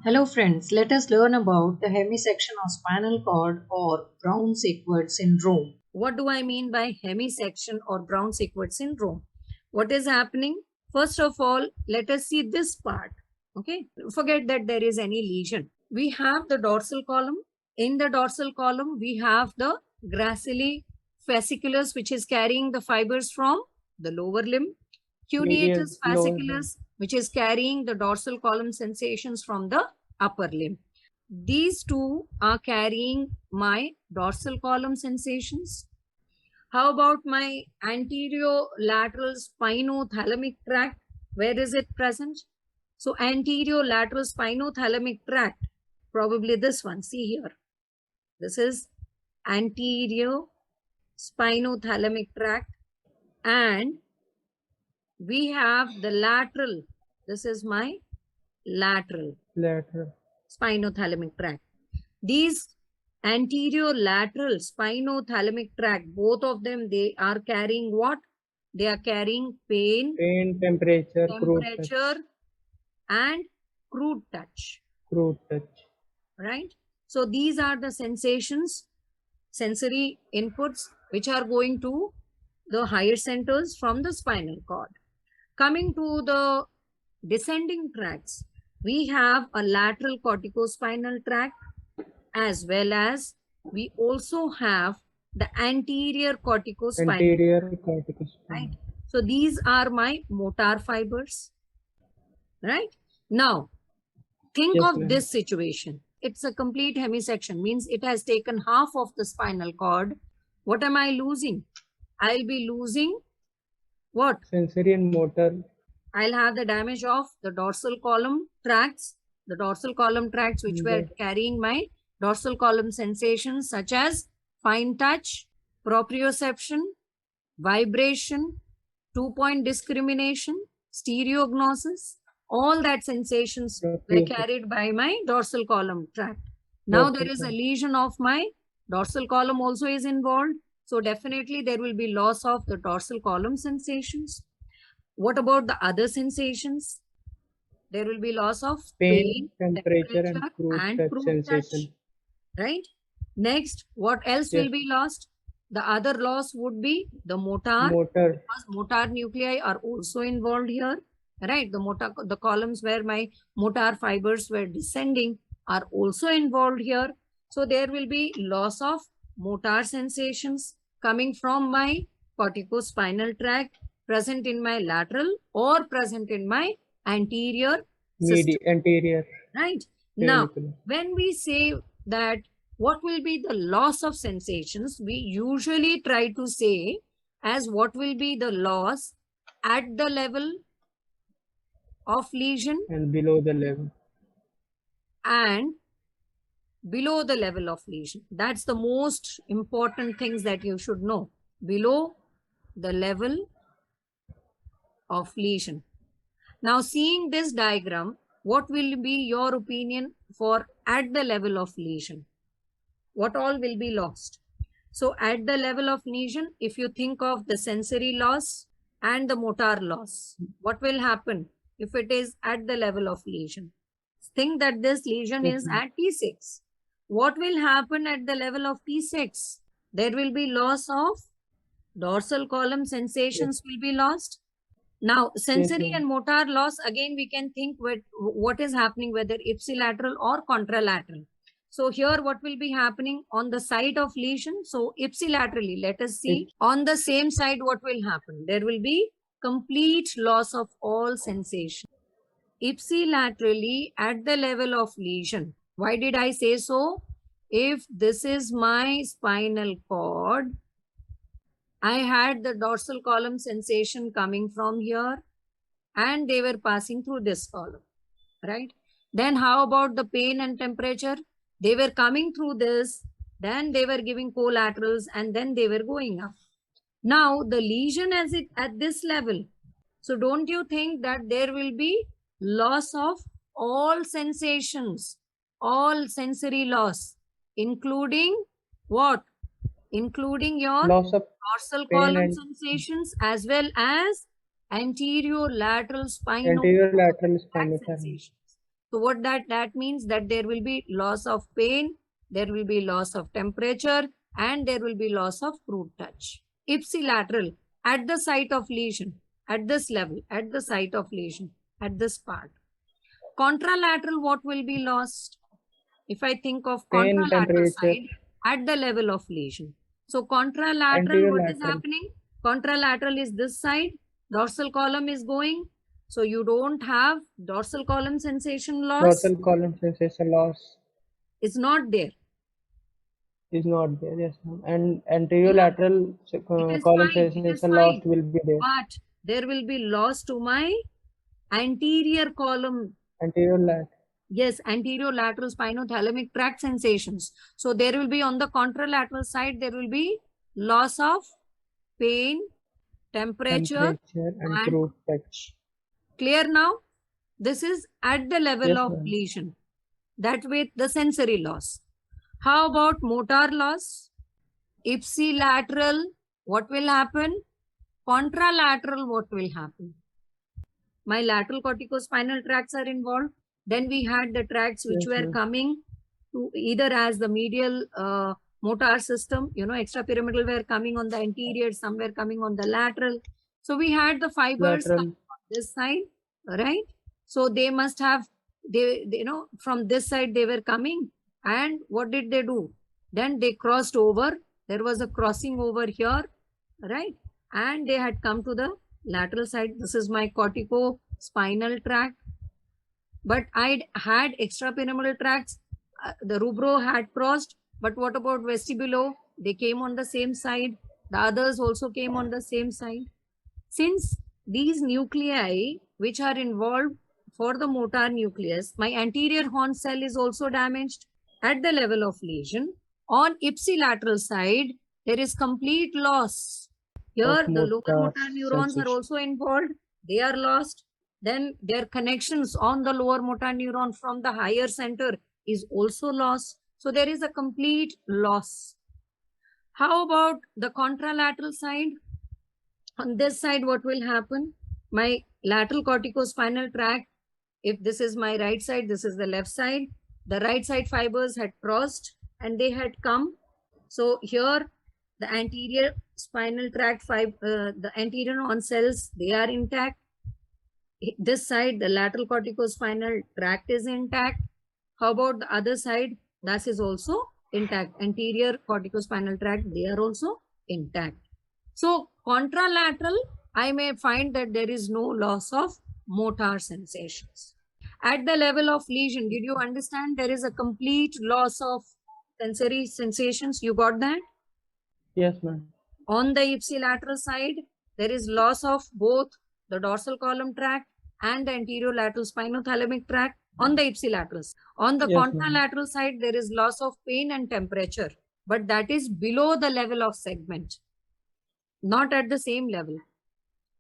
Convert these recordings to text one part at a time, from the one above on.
Hello friends, let us learn about the hemisection of spinal cord or Brown Sequard Syndrome. What do I mean by hemisection or Brown Sequard Syndrome? What is happening? First of all, let us see this part. Okay, forget that there is any lesion. We have the dorsal column. In the dorsal column, we have the gracilis fasciculus, which is carrying the fibers from the lower limb. Cuneatus fasciculus, which is carrying the dorsal column sensations from the upper limb. These two are carrying my dorsal column sensations. How about my anterolateral spinothalamic tract? Where is it present? So anterolateral spinothalamic tract, probably this one, see here. This is anterior spinothalamic tract, and we have the lateral. This is my lateral spinothalamic tract. These anterior lateral spinothalamic tract, both of them, they are carrying what? They are carrying pain, temperature, and crude touch. Right? So these are the sensations, sensory inputs, which are going to the higher centers from the spinal cord. Coming to the descending tracts, we have a lateral corticospinal tract, as well as we also have the anterior corticospinal. Right? So these are my motor fibers. Right? Now, think of this situation. It's a complete hemisection, means it has taken half of the spinal cord. What am I losing? I'll be losing what? Sensory and motor. I'll have the damage of the dorsal column tracts, which were carrying my dorsal column sensations such as fine touch, proprioception, vibration, two-point discrimination, stereognosis. All that sensations were carried by my dorsal column tract. Now there is a lesion of my dorsal column also is involved. So definitely there will be loss of the dorsal column sensations. What about the other sensations? There will be loss of pain, temperature and crude touch. Right? Next, what else will be lost? The other loss would be the motor. Because motor nuclei are also involved here. Right? The columns where my motor fibers were descending are also involved here. So there will be loss of motor sensations coming from my corticospinal tract, present in my lateral or present in my anterior system. Right? Now, when we say that what will be the loss of sensations, we usually try to say as what will be the loss at the level of lesion and below the level. Of lesion. That's the most important things that you should know. Below the level of lesion. Now, seeing this diagram, what will be your opinion for at the level of lesion? What all will be lost? So at the level of lesion, if you think of the sensory loss and the motor loss, what will happen if it is at the level of lesion? Think that this lesion is at T6. What will happen at the level of T6? There will be loss of dorsal column sensations will be lost. Now, sensory and motor loss, again, we can think what is happening, whether ipsilateral or contralateral. So here, what will be happening on the side of lesion? So ipsilaterally, let us see on the same side, what will happen? There will be complete loss of all sensation. Ipsilaterally at the level of lesion. Why did I say so? If this is my spinal cord, I had the dorsal column sensation coming from here and they were passing through this column, right? Then how about the pain and temperature? They were coming through this, then they were giving collaterals and then they were going up. Now the lesion as it at this level. So don't you think that there will be loss of all sensations, all sensory loss, including what? Including your loss of dorsal column sensations as well as anterolateral spinal sensations. So what that means, that there will be loss of pain, there will be loss of temperature, and there will be loss of crude touch. Ipsilateral, at the site of lesion, at this level, at the site of lesion, at this part. Contralateral, what will be lost? If I think of Pain, contralateral temperature. side, at the level of lesion. So contralateral, what is happening? Contralateral is this side, dorsal column is going. So you don't have dorsal column sensation loss. Dorsal column sensation loss It's not there. is not there. Yes, ma'am. And anterolateral column sensation loss will be there. But there will be loss to my anterior column. Anterolateral. Yes, anterolateral spinothalamic tract sensations. So there will be on the contralateral side, there will be loss of pain, temperature and crude touch. Clear now? This is at the level of lesion. That way the sensory loss. How about motor loss? Ipsilateral, what will happen? Contralateral, what will happen? My lateral corticospinal tracts are involved. Then we had the tracts which were coming to either as the medial motor system, extrapyramidal were coming on the anterior, some were coming on the lateral. So we had the fibers on this side, right? So they must have, from this side they were coming, and what did they do? Then they crossed over. There was a crossing over here, right? And they had come to the lateral side. This is my corticospinal tract. But I had extrapyramidal tracts. The rubro had crossed. But what about vestibulo? They came on the same side. The others also came on the same side. Since these nuclei which are involved for the motor nucleus, my anterior horn cell is also damaged at the level of lesion. On ipsilateral side, there is complete loss. Here, the lower motor neurons are also involved. They are lost. Then their connections on the lower motor neuron from the higher center is also lost. So there is a complete loss. How about the contralateral side? On this side, what will happen? My lateral corticospinal tract, if this is my right side, this is the left side. The right side fibers had crossed and they had come. So here, the anterior spinal tract the anterior horn cells, they are intact. This side, the lateral corticospinal tract is intact. How about the other side? That is also intact. Anterior corticospinal tract, they are also intact. So contralateral, I may find that there is no loss of motor sensations. At the level of lesion, did you understand? There is a complete loss of sensory sensations. You got that? Yes, ma'am. On the ipsilateral side, there is loss of both the dorsal column tract and the anterolateral spinothalamic tract on the ipsilateral. On the contralateral side, there is loss of pain and temperature, but that is below the level of segment, not at the same level.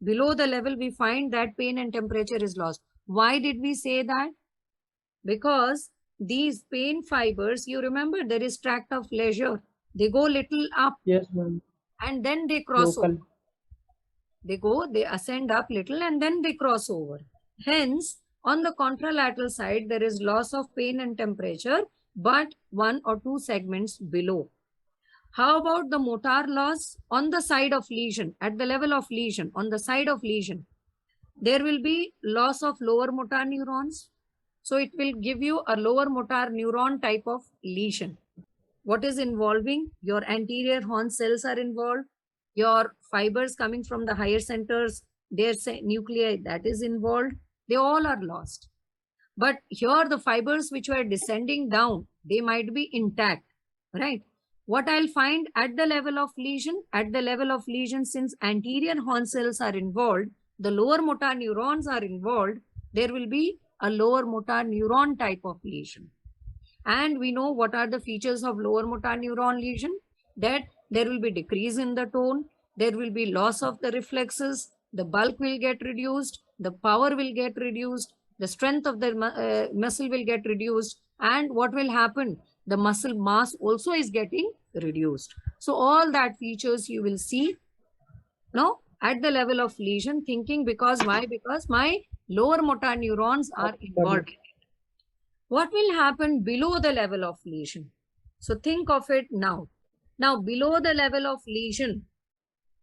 Below the level, we find that pain and temperature is lost. Why did we say that? Because these pain fibers, you remember there is tract of leisure. They go little up. Yes, ma'am. And then they cross over. They ascend up little and then they cross over. Hence, on the contralateral side, there is loss of pain and temperature, but one or two segments below. How about the motor loss on the side of lesion, at the level of lesion, on the side of lesion? There will be loss of lower motor neurons. So it will give you a lower motor neuron type of lesion. What is involving? Your anterior horn cells are involved. Your fibers coming from the higher centers, their nuclei, that is involved. They all are lost. But here the fibers which were descending down, they might be intact, right? What I'll find at the level of lesion, since anterior horn cells are involved, the lower motor neurons are involved, there will be a lower motor neuron type of lesion. And we know what are the features of lower motor neuron lesion, that there will be decrease in the tone, there will be loss of the reflexes, the bulk will get reduced, the power will get reduced, the strength of the muscle will get reduced, and what will happen? The muscle mass also is getting reduced. So all that features you will see now at the level of lesion, thinking because why? Because my lower motor neurons are involved. What will happen below the level of lesion? So think of it now. Now, below the level of lesion,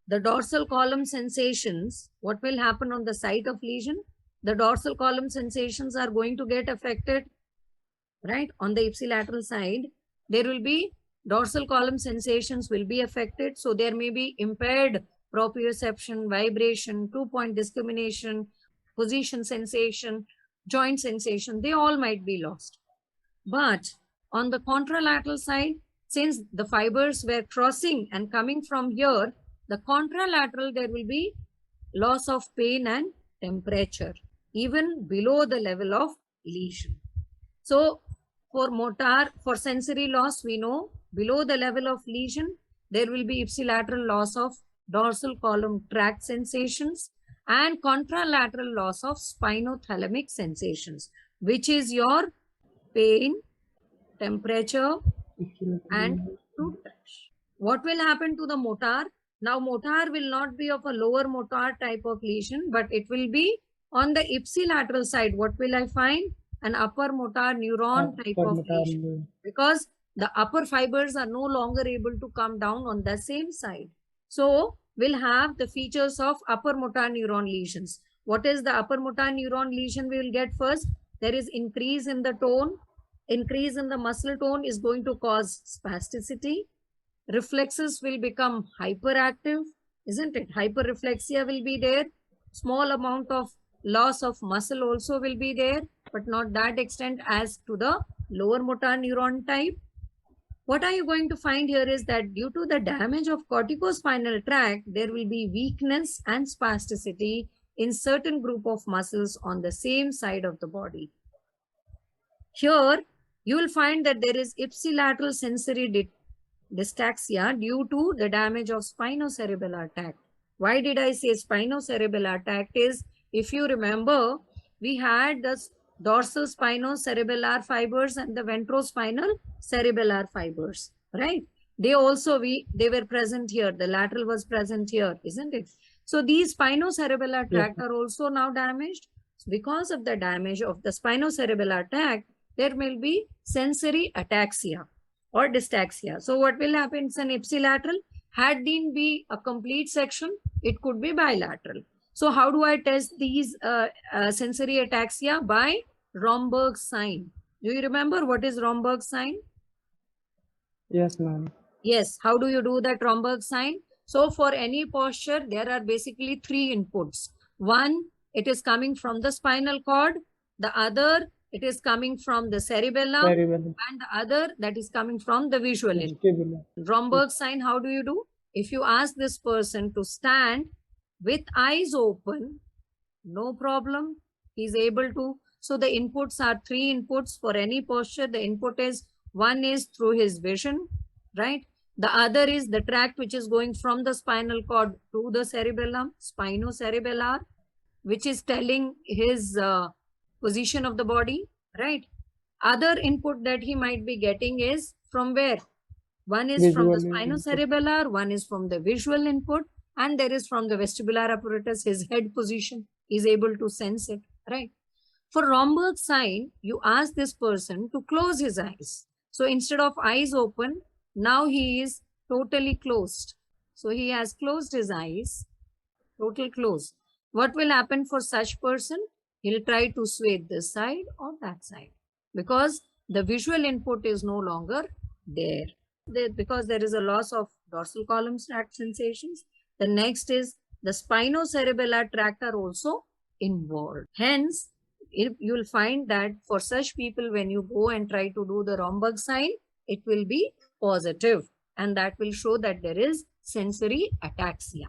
the dorsal column sensations, what will happen on the site of lesion? The dorsal column sensations are going to get affected, right? On the ipsilateral side, there will be dorsal column sensations will be affected. So there may be impaired proprioception, vibration, 2-point discrimination, position sensation, joint sensation, they all might be lost. But on the contralateral side, since the fibers were crossing and coming from here, the contralateral, there will be loss of pain and temperature, even below the level of lesion. So for motor, for sensory loss, we know below the level of lesion, there will be ipsilateral loss of dorsal column tract sensations and contralateral loss of spinothalamic sensations, which is your pain, temperature, and to touch. What will happen to the motor? Now, motor will not be of a lower motor type of lesion, but it will be on the ipsilateral side. What will I find? An upper motor neuron type of lesion, because the upper fibers are no longer able to come down on the same side. So, we'll have the features of upper motor neuron lesions. What is the upper motor neuron lesion we will get first? There is increase in the tone. Increase in the muscle tone is going to cause spasticity. Reflexes will become hyperactive, isn't it? Hyperreflexia will be there. Small amount of loss of muscle also will be there, but not that extent as to the lower motor neuron type. What are you going to find here is that due to the damage of corticospinal tract, there will be weakness and spasticity in certain group of muscles on the same side of the body. Here, you will find that there is ipsilateral sensory dystaxia due to the damage of spinocerebellar tract. Why did I say spinocerebellar tract? Is, if you remember, we had the dorsal spinocerebellar fibers and the ventrospinal cerebellar fibers, right? They also, they were present here. The lateral was present here, isn't it? So these spinocerebellar tract are also now damaged. Because of the damage of the spinocerebellar tract, there will be sensory ataxia or dystaxia. So what will happen? It's an ipsilateral. Had it be a complete section, it could be bilateral. So how do I test these sensory ataxia? By Romberg's sign. Do you remember what is Romberg's sign? Yes, ma'am. Yes. How do you do that Romberg sign? So for any posture, there are basically 3 inputs. One, it is coming from the spinal cord. The other, it is coming from the cerebellum. And the other, that is coming from the visual. Romberg sign, how do you do? If you ask this person to stand with eyes open, no problem, he's able to. So the inputs are 3 inputs for any posture. The input is, one is through his vision, right? The other is the tract which is going from the spinal cord to the cerebellum, spinocerebellar, which is telling his position of the body, right? Other input that he might be getting is from where? One is from the spinocerebellar, one is from the visual input, and there is from the vestibular apparatus, his head position is able to sense it, right? For Romberg sign, you ask this person to close his eyes. So instead of eyes open, now he is totally closed. So he has closed his eyes, total close. What will happen for such person? He'll try to sway this side or that side because the visual input is no longer there. Because there is a loss of dorsal column tract sensations. The next is the spinocerebellar tract are also involved. Hence, you will find that for such people, when you go and try to do the Romberg sign, it will be positive, and that will show that there is sensory ataxia.